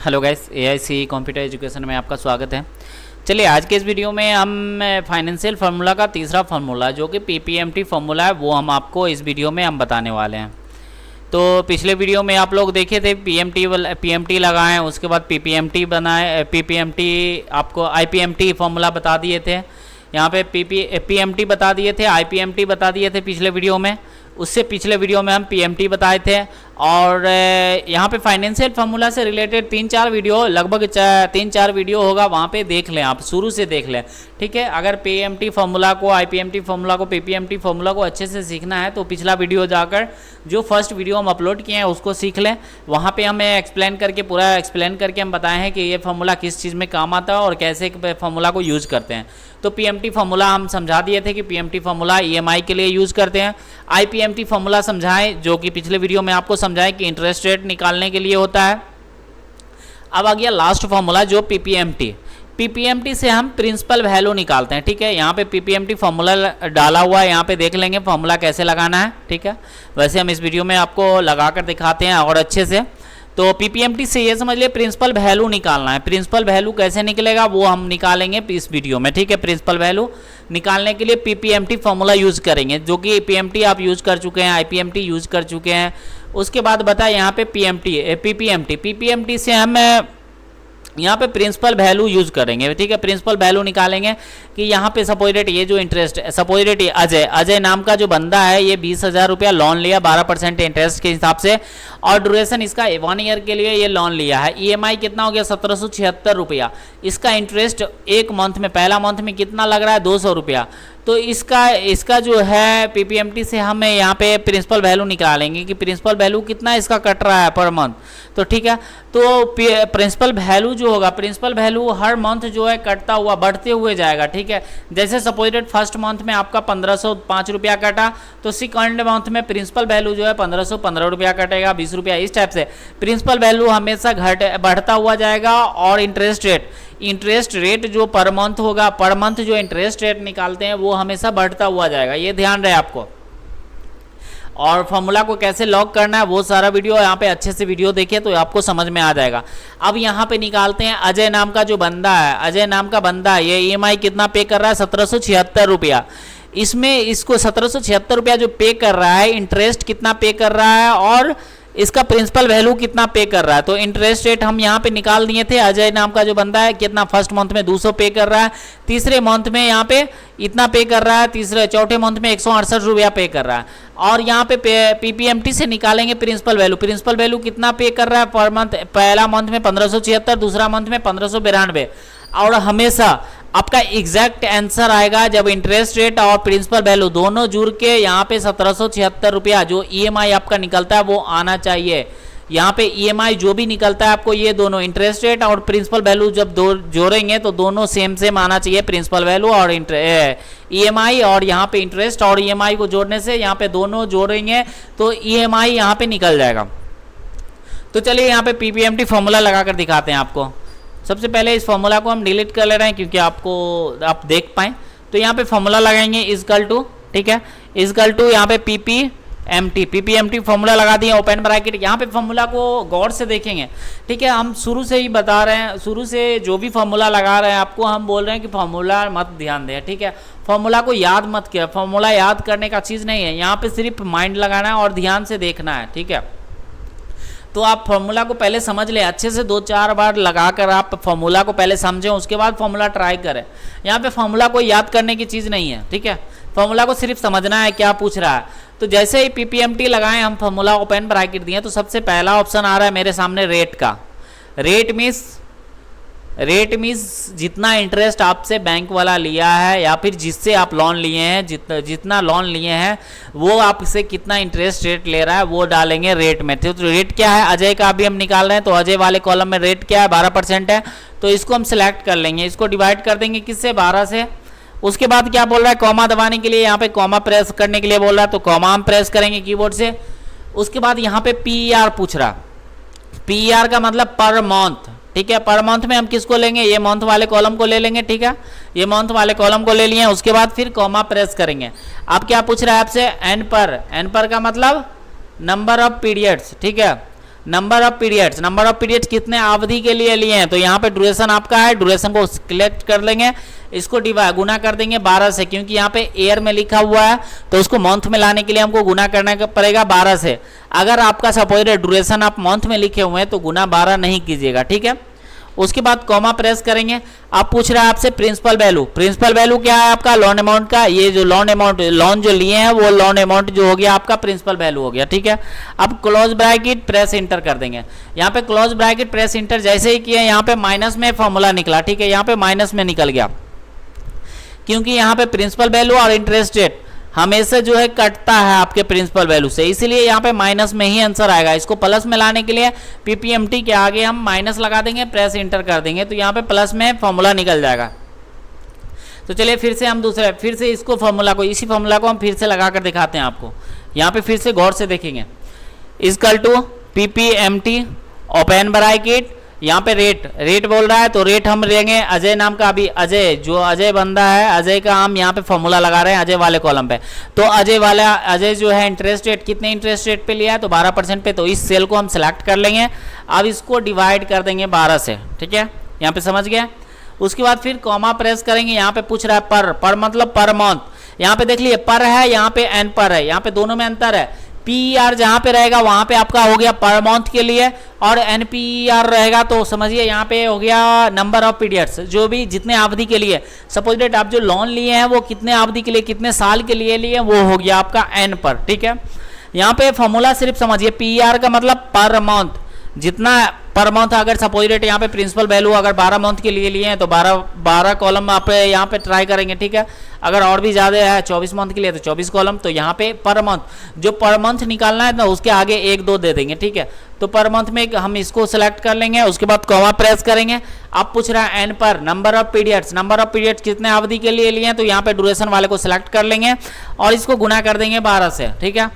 Hello guys, AIC computer education में आपका स्वागत है। चलिए आज के इस वीडियो में हम फाइनेंशियल फार्मूला का तीसरा फार्मूला जो कि पीपीएमटी फार्मूला है वो हम आपको इस वीडियो में हम बताने वाले हैं। तो पिछले वीडियो में आप लोग देखे थे पीएमटी लगाएं, उसके बाद पीपीएमटी बनाए, पीपीएमटी आपको आईपीएमटी फार्मूला बता दिए थे, यहाँ पे पीएमटी बता दिए थे, आईपीएमटी बता दिए थे पिछले वीडियो में। उससे पिछले वीडियो में हम पीएमटी बताए थे और यहाँ पे फाइनेंशियल फार्मूला से रिलेटेड 3-4 वीडियो, लगभग 3-4 वीडियो होगा, वहाँ पे देख लें, आप शुरू से देख लें, ठीक है। अगर पीएमटी फार्मूला को, आईपीएमटी फार्मूला को, पीपीएमटी फार्मूला को अच्छे से सीखना है तो पिछला वीडियो जाकर जो फर्स्ट वीडियो हम अपलोड किए हैं उसको सीख लें। वहाँ पर हमें पूरा एक्सप्लेन करके हम बताए हैं कि ये फार्मूला किस चीज़ में काम आता है और कैसे फार्मूला को यूज़ करते हैं। तो पीएमटी फार्मूला हम समझा दिए थे कि पीएमटी फार्मूला ईएमआई के लिए यूज़ करते हैं। आईपीएमटी फार्मूला समझाएं जो कि पिछले वीडियो में आपको समझाएं कि इंटरेस्ट रेट निकालने के लिए होता है। अब आ गया लास्ट फार्मूला जो पीपीएमटी से हम प्रिंसिपल वैल्यू निकालते हैं, ठीक है। यहाँ पे पीपीएमटी फार्मूला डाला हुआ है, यहाँ पे देख लेंगे फार्मूला कैसे लगाना है, ठीक है। वैसे हम इस वीडियो में आपको लगाकर दिखाते हैं और अच्छे से। तो पीपीएमटी से ये समझ लिए प्रिंसिपल वैल्यू निकालना है। प्रिंसिपल वैल्यू कैसे निकलेगा वो हम निकालेंगे इस वीडियो में, ठीक है। प्रिंसिपल वैल्यू निकालने के लिए पीपीएमटी फार्मूला यूज़ करेंगे, जो कि पीएमटी आप यूज़ कर चुके हैं, आईपीएमटी यूज़ कर चुके हैं। उसके बाद बताए यहाँ पे पीपीएमटी से हम यहाँ पे प्रिंसिपल वैल्यू यूज़ करेंगे, ठीक है। प्रिंसिपल वैल्यू निकालेंगे कि यहाँ पे सपोज रेट, ये जो इंटरेस्ट है, सपोज रेट अजय नाम का जो बंदा है ये 20,000 रुपया लोन लिया 12% इंटरेस्ट के हिसाब से और ड्यूरेशन इसका 1 ईयर के लिए ये लोन लिया है। ईएमआई कितना हो गया 1776 रुपया। इसका इंटरेस्ट एक मंथ में, पहला मंथ में कितना लग रहा है 200 रुपया। तो इसका जो है पीपीएमटी से हम यहाँ पे प्रिंसिपल वैल्यू निकालेंगे कि प्रिंसिपल वैल्यू कितना इसका कट रहा है पर मंथ। तो ठीक है, तो प्रिंसिपल वैल्यू जो होगा, प्रिंसिपल वैल्यू हर मंथ जो है कटता हुआ, बढ़ते हुए जाएगा, ठीक है। जैसे सपोज डेट फर्स्ट मंथ में आपका 1505 रुपया कटा तो सेकंड मंथ में प्रिंसिपल वैल्यू जो है 1515 रुपया कटेगा, 20 रुपया, इस टाइप से प्रिंसिपल वैल्यू हमेशा बढ़ता हुआ जाएगा। और इंटरेस्ट रेट जो पर मंथ होगा, पर मंथ जो इंटरेस्ट रेट निकालते हैं वो हमेशा बढ़ता हुआ जाएगा, ये ध्यान रहे आपको। और फॉर्मूला को कैसे लॉक करना है वो सारा वीडियो यहाँ पे अच्छे से वीडियो देखिए तो आपको समझ में आ जाएगा। अब यहाँ पे निकालते हैं अजय नाम का जो बंदा है, अजय नाम का बंदा है, ये ईएमआई कितना पे कर रहा है 1776 रुपया। इसमें इसको 1776 रुपया जो पे कर रहा है, इंटरेस्ट कितना पे कर रहा है और इसका प्रिंसिपल वैल्यू कितना पे कर रहा है। तो इंटरेस्ट रेट हम यहाँ पे निकाल दिए थे। अजय नाम का जो बंदा है कितना फर्स्ट मंथ में 200 पे कर रहा है, तीसरे मंथ में यहाँ पे इतना पे कर रहा है, चौथे मंथ में 168 रुपया पे कर रहा है। और यहाँ पे पीपीएमटी से निकालेंगे प्रिंसिपल वैल्यू। प्रिंसिपल वैल्यू कितना पे कर रहा है पर मंथ, पहला मंथ में 1576, दूसरा मंथ में 1592। और हमेशा आपका एग्जैक्ट आंसर आएगा जब इंटरेस्ट रेट और प्रिंसिपल वैल्यू दोनों जुड़ के यहाँ पे 1776 रुपया जो ईएमआई आपका निकलता है वो आना चाहिए। यहाँ पे ईएमआई जो भी निकलता है आपको, ये दोनों इंटरेस्ट रेट और प्रिंसिपल वैल्यू जब जोड़ेंगे तो दोनों सेम आना चाहिए, प्रिंसिपल वैल्यू और ईएमआई। और यहाँ पे इंटरेस्ट और ईएमआई को जोड़ने से यहाँ पे दोनों जोड़ेंगे तो ईएमआई यहाँ पे निकल जाएगा। तो चलिए यहाँ पे पीपीएमटी फॉर्मूला लगाकर दिखाते हैं आपको। सबसे पहले इस फॉर्मूला को हम डिलीट कर ले रहे हैं क्योंकि आप देख पाएँ। तो यहाँ पे फॉर्मूला लगाएंगे इजकल टू, ठीक है, इजकल टू यहाँ पे पीपीएमटी फॉर्मूला लगा दिए ओपन ब्रैकेट। यहाँ पे फॉर्मूला को गौर से देखेंगे, ठीक है। हम शुरू से ही बता रहे हैं, शुरू से जो भी फॉर्मूला लगा रहे हैं आपको हम बोल रहे हैं कि फॉर्मूला मत ध्यान दें, ठीक है। फॉर्मूला को याद मत किया, फॉर्मूला याद करने का चीज़ नहीं है, यहाँ पे सिर्फ माइंड लगाना है और ध्यान से देखना है, ठीक है। तो आप फॉर्मूला को पहले समझ लें अच्छे से, 2-4 बार लगाकर आप फॉर्मूला को पहले समझें, उसके बाद फॉर्मूला ट्राई करें। यहाँ पे फॉर्मूला को याद करने की चीज़ नहीं है, ठीक है। फॉर्मूला को सिर्फ समझना है क्या पूछ रहा है। तो जैसे ही पीपीएमटी लगाएं, हम फॉर्मूला ओपन ब्रैकेट दिए तो सबसे पहला ऑप्शन आ रहा है मेरे सामने रेट का। रेट मीन्स जितना इंटरेस्ट आपसे बैंक वाला लिया है या फिर जिससे आप लोन लिए हैं, जितना लोन लिए हैं वो आपसे कितना इंटरेस्ट रेट ले रहा है वो डालेंगे रेट में। तो रेट क्या है अजय का अभी हम निकाल रहे हैं, तो अजय वाले कॉलम में रेट क्या है 12% है, तो इसको हम सिलेक्ट कर लेंगे, इसको डिवाइड कर देंगे किससे 12 से। उसके बाद क्या बोल रहा है, कॉमा दबाने के लिए, यहाँ पे कॉमा प्रेस करने के लिए बोल रहा है तो कॉमा हम प्रेस करेंगे कीबोर्ड से। उसके बाद यहाँ पे पीईआर पूछ रहा, पीईआर का मतलब पर मंथ, ठीक है। पर मंथ में हम किसको लेंगे, ये मंथ वाले कॉलम को ले लेंगे, ठीक है। ये मंथ वाले कॉलम को ले लिए। उसके बाद फिर कॉमा प्रेस करेंगे। अब क्या पूछ रहा है आपसे, एन पर का मतलब नंबर ऑफ पीरियड्स, ठीक है। नंबर ऑफ पीरियड्स कितने अवधि के लिए लिए हैं, तो यहाँ पे ड्यूरेशन आपका है, ड्यूरेशन को सिलेक्ट कर लेंगे, इसको गुना कर देंगे 12 से, क्योंकि यहाँ पे ईयर में लिखा हुआ है तो उसको मंथ में लाने के लिए हमको गुना करना पड़ेगा 12 से। अगर आपका सपोज ड्यूरेशन आप मंथ में लिखे हुए हैं तो गुना 12 नहीं कीजिएगा, ठीक है। उसके बाद कॉमा प्रेस करेंगे। आप पूछ रहा है आपसे प्रिंसिपल वैल्यू क्या है आपका लोन अमाउंट का, ये जो लोन जो लिए हैं वो लोन अमाउंट जो हो गया आपका प्रिंसिपल वैल्यू हो गया, ठीक है। अब क्लोज ब्रैकेट प्रेस इंटर कर देंगे। यहाँ पे क्लोज ब्रैकेट प्रेस इंटर जैसे ही किया यहाँ पे माइनस में फॉर्मूला निकला, ठीक है, यहाँ पे माइनस में निकल गया, क्योंकि यहाँ पे प्रिंसिपल वैल्यू और इंटरेस्ट रेट हमेशा जो है कटता है आपके प्रिंसिपल वैल्यू से, इसलिए यहाँ पे माइनस में ही आंसर आएगा। इसको प्लस में लाने के लिए पीपीएमटी के आगे हम माइनस लगा देंगे, प्रेस इंटर कर देंगे तो यहाँ पे प्लस में फॉर्मूला निकल जाएगा। तो चलिए फिर से हम फिर से इसको इसी फॉर्मूला को हम फिर से लगा कर दिखाते हैं आपको। यहाँ पे फिर से गौर से देखेंगे, equal to PPMT open bracket, यहाँ पे रेट बोल रहा है तो रेट हम लेंगे अजय नाम का, अभी अजय बंदा है, अजय का हम यहाँ पे फॉर्मूला लगा रहे हैं अजय वाले कॉलम पे। तो अजय जो है इंटरेस्ट रेट कितने इंटरेस्ट रेट पे लिया है, तो 12% पे, तो इस सेल को हम सिलेक्ट कर लेंगे। अब इसको डिवाइड कर देंगे 12 से, ठीक है, यहाँ पे समझ गए। उसके बाद फिर कॉमा प्रेस करेंगे। यहाँ पे पूछ रहा है पर मतलब पर मंथ, यहाँ पे देख लिए पर है, यहाँ पे एन पर है, यहाँ पे दोनों में अंतर है। पीईआर जहां पे रहेगा वहां पे आपका हो गया पर मंथ के लिए, और एनपीईआर रहेगा तो समझिए यहाँ पे हो गया नंबर ऑफ पीरियड्स, जो भी जितने अवधि के लिए, सपोज डेट आप जो लोन लिए हैं वो कितने अवधि के लिए कितने साल के लिए वो हो गया आपका एन पर, ठीक है। यहाँ पे फॉर्मूला सिर्फ समझिए, पीईआर का मतलब पर मंथ, जितना पर मंथ, अगर सपोज रेट यहाँ पे प्रिंसिपल वैल्यू अगर 12 मंथ के लिए हैं तो 12 कॉलम आप यहाँ पे ट्राई करेंगे, ठीक है। अगर और भी ज़्यादा है 24 मंथ के लिए तो 24 कॉलम, तो यहाँ पे पर मंथ जो पर मंथ निकालना है ना उसके आगे 1-2 दे देंगे, ठीक है। तो पर मंथ में हम इसको सिलेक्ट कर लेंगे। उसके बाद कॉमा प्रेस करेंगे। आप पूछ रहा है एन पर नंबर ऑफ पीरियड्स कितने अवधि के लिए हैं, तो यहाँ पे ड्यूरेशन वाले को सिलेक्ट कर लेंगे और इसको गुना कर देंगे 12 से, ठीक है।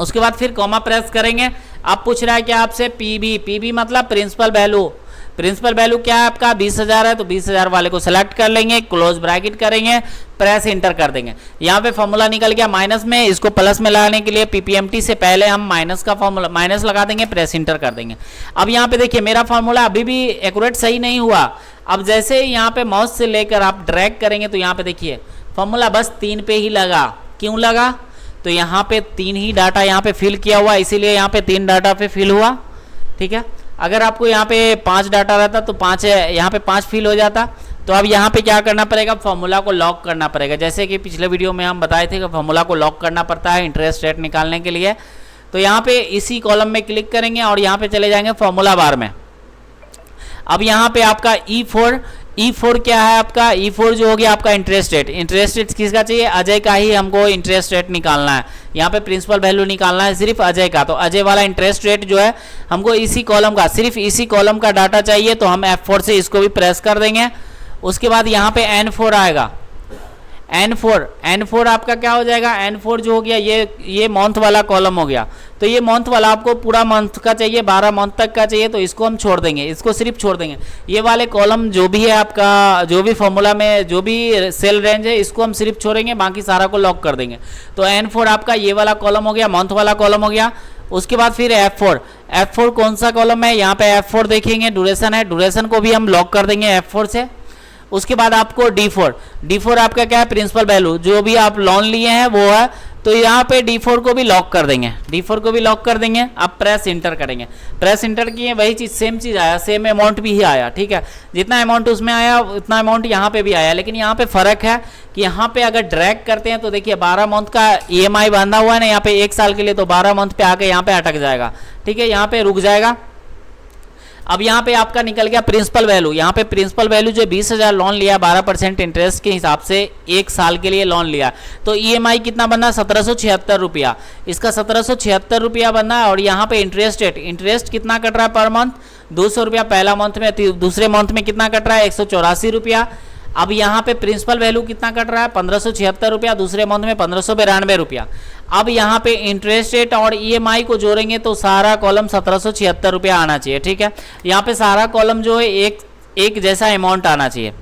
उसके बाद फिर कॉमा प्रेस करेंगे। आप पूछ रहा है कि आपसे पीबी मतलब प्रिंसिपल वैल्यू क्या है आपका 20,000 है, तो 20,000 वाले को सिलेक्ट कर लेंगे, क्लोज ब्रैकेट करेंगे, प्रेस इंटर कर देंगे। यहाँ पे फॉर्मूला निकल गया माइनस में, इसको प्लस में लाने के लिए पीपीएमटी से पहले हम माइनस का फॉर्मूला माइनस लगा देंगे, प्रेस इंटर कर देंगे। अब यहाँ पे देखिए मेरा फॉर्मूला अभी भी एक्यूरेट सही नहीं हुआ। अब जैसे यहाँ पे माउस से लेकर आप ड्रैग करेंगे तो यहाँ पे देखिए फॉर्मूला बस 3 पे ही लगा। क्यों लगा, तो यहाँ पे 3 ही डाटा यहाँ पे फिल किया हुआ, इसीलिए यहाँ पे 3 डाटा पे फिल हुआ, ठीक है। अगर आपको यहाँ पे 5 डाटा रहता तो 5 यहाँ पे 5 फिल हो जाता। तो अब यहाँ पे क्या करना पड़ेगा, फॉर्मूला को लॉक करना पड़ेगा, जैसे कि पिछले वीडियो में हम बताए थे कि फॉर्मूला को लॉक करना पड़ता है इंटरेस्ट रेट निकालने के लिए। तो यहाँ पे इसी कॉलम में क्लिक करेंगे और यहाँ पे चले जाएंगे फॉर्मूला बार में। अब यहाँ पे आपका E4 क्या है आपका, E4 जो हो गया आपका इंटरेस्ट रेट किसका चाहिए, अजय का ही हमको इंटरेस्ट रेट निकालना है। यहाँ पे प्रिंसिपल वैल्यू निकालना है सिर्फ अजय का, तो अजय वाला इंटरेस्ट रेट जो है हमको इसी कॉलम का, सिर्फ इसी कॉलम का डाटा चाहिए, तो हम F4 से इसको भी प्रेस कर देंगे। उसके बाद यहाँ पे N4 आएगा, N4 आपका क्या हो जाएगा, N4 जो हो गया ये मंथ वाला कॉलम हो गया। तो ये मंथ वाला आपको पूरा मंथ का चाहिए, 12 मंथ तक का चाहिए, तो इसको हम छोड़ देंगे, इसको सिर्फ छोड़ देंगे। ये वाले कॉलम जो भी है आपका, जो भी फॉर्मूला में जो भी सेल रेंज है इसको हम सिर्फ छोड़ेंगे, बाकी सारा को लॉक कर देंगे। तो N4 आपका ये वाला कॉलम हो गया, मंथ वाला कॉलम हो गया। उसके बाद फिर F4 कौन सा कॉलम है, यहाँ पे F4 देखेंगे, ड्यूरेशन है, ड्यूरेशन को भी हम लॉक कर देंगे F4 से। उसके बाद आपको D4 आपका क्या है, प्रिंसिपल वैल्यू, जो भी आप लोन लिए हैं वो है, तो यहाँ पे D4 को भी लॉक कर देंगे। आप प्रेस इंटर करेंगे, प्रेस इंटर किए वही चीज़ सेम चीज़ आया, सेम अमाउंट भी ही आया, ठीक है। जितना अमाउंट उसमें आया उतना अमाउंट यहाँ पे भी आया, लेकिन यहाँ पे फ़र्क है कि यहाँ पे अगर ड्रैग करते हैं तो देखिए 12 मंथ का EMI बांधा हुआ है ना यहाँ पे 1 साल के लिए, तो 12 मंथ पे आके यहाँ पे अटक जाएगा, ठीक है, यहाँ पे रुक जाएगा। अब यहाँ पे आपका निकल गया प्रिंसिपल वैल्यू। यहाँ पे प्रिंसिपल वैल्यू जो 20,000 लोन लिया 12% इंटरेस्ट के हिसाब से 1 साल के लिए लोन लिया, तो EMI कितना बनना, 1776 रुपया, इसका 1776 रुपया बनना है। और यहाँ पे इंटरेस्ट कितना कट रहा है पर मंथ, 200 रुपया पहला मंथ में, दूसरे मंथ में कितना कट रहा है 184 रुपया। अब यहाँ पे प्रिंसिपल वैल्यू कितना कट रहा है 1576 रुपया, दूसरे मंथ में 1592 रुपया। अब यहाँ पे इंटरेस्ट रेट और EMI को जोड़ेंगे तो सारा कॉलम 1776 रुपया आना चाहिए, ठीक है। यहाँ पे सारा कॉलम जो है एक जैसा अमाउंट आना चाहिए,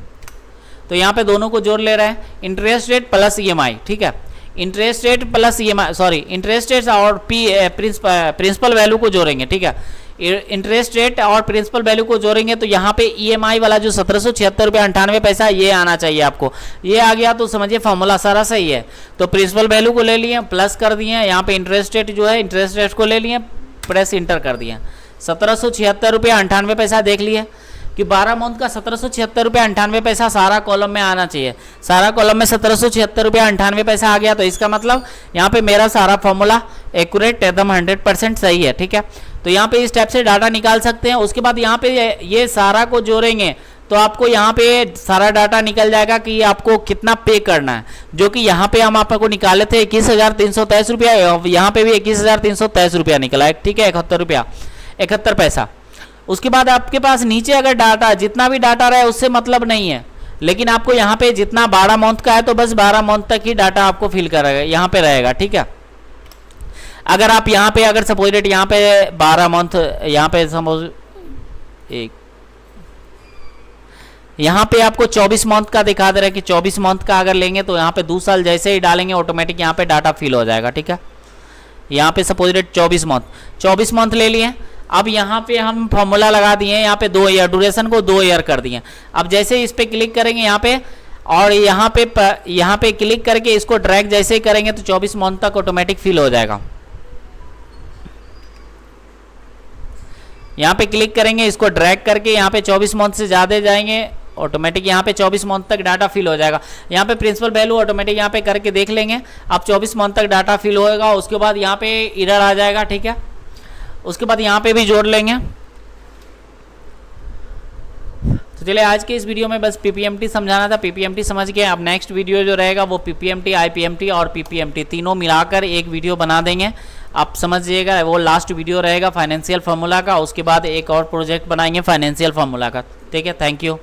तो यहाँ पे दोनों को जोड़ ले रहे हैं, इंटरेस्ट रेट प्लस EMI, ठीक है। Interest rate plus EMI, sorry interest rate और प्रिंसिपल वैल्यू को जोड़ेंगे, ठीक है। इंटरेस्ट रेट और प्रिंसिपल वैल्यू को जोड़ेंगे तो यहाँ पे ईएमआई वाला जो 1776 रुपया 98 पैसा ये आना चाहिए आपको। ये आ गया तो समझिए फॉर्मूला सारा सही है। तो प्रिंसिपल वैल्यू को ले लिए, प्लस कर दिए, यहाँ पे इंटरेस्ट रेट जो है इंटरेस्ट रेट को ले लिए, प्रेस इंटर कर दिए। 1776 रुपया 98 पैसा देख लिए कि 12 मंथ का 1776 रुपया 98 पैसा सारा कॉलम में आना चाहिए। सारा कॉलम में 1776 रुपया 98 पैसा आ गया तो इसका मतलब यहाँ पे मेरा सारा फॉर्मूला एक्यूरेट एकदम 100% सही है, ठीक है। तो यहाँ पे इस टाइप से डाटा निकाल सकते हैं। उसके बाद यहाँ पे ये सारा को जोड़ेंगे तो आपको यहाँ पे सारा डाटा निकल जाएगा कि आपको कितना पे करना है, जो कि यहाँ पे हम आपको निकाले थे 21,323 रुपया, यहाँ पे भी 21,323 रुपया निकला है, ठीक है, 71 रुपया 71 पैसा। उसके बाद आपके पास नीचे अगर डाटा जितना भी डाटा रहे उससे मतलब नहीं है, लेकिन आपको यहाँ पे जितना 12 मंथ का है तो बस 12 मंथ तक ही डाटा आपको फिल करेगा, यहाँ पे रहेगा, ठीक है। अगर आप यहाँ पे अगर सपोज रेट यहाँ पे 12 मंथ, यहाँ पे सपोज एक यहाँ पे आपको 24 मंथ का दिखा दे रहा है कि 24 मंथ का अगर लेंगे तो यहाँ पे 2 साल जैसे ही डालेंगे ऑटोमेटिक यहाँ पे डाटा फिल हो जाएगा, ठीक है। यहाँ पे सपोज रेट 24 मंथ ले लिए। अब यहाँ पे हम फॉर्मूला लगा दिए, यहाँ पे 2 ईयर ड्यूरेशन को 2 ईयर कर दिए। अब जैसे ही इस पे क्लिक करेंगे यहाँ पे और यहाँ पे क्लिक करके इसको ड्रैग जैसे ही करेंगे तो 24 मंथ तक ऑटोमेटिक फिल हो जाएगा। यहाँ पे क्लिक करेंगे, इसको ड्रैग करके यहाँ पे 24 मंथ से ज़्यादा जाएंगे ऑटोमेटिक यहाँ पे 24 मंथ तक डाटा फिल हो जाएगा। यहाँ पे प्रिंसिपल वैल्यू ऑटोमेटिक यहाँ पे करके देख लेंगे, अब 24 मंथ तक डाटा फिल होएगा। उसके बाद यहाँ पे एरर आ जाएगा, ठीक है। उसके बाद यहाँ पे भी जोड़ लेंगे। तो चलिए आज के इस वीडियो में बस पीपीएमटी समझाना था, पीपीएमटी समझ के अब नेक्स्ट वीडियो जो रहेगा वो पीपीएमटी, आईपीएमटी और पीपीएमटी तीनों मिलाकर एक वीडियो बना देंगे। आप समझिएगा, वो लास्ट वीडियो रहेगा फाइनेंशियल फार्मूला का। उसके बाद एक और प्रोजेक्ट बनाएंगे फाइनेंशियल फार्मूला का, ठीक है। Thank you.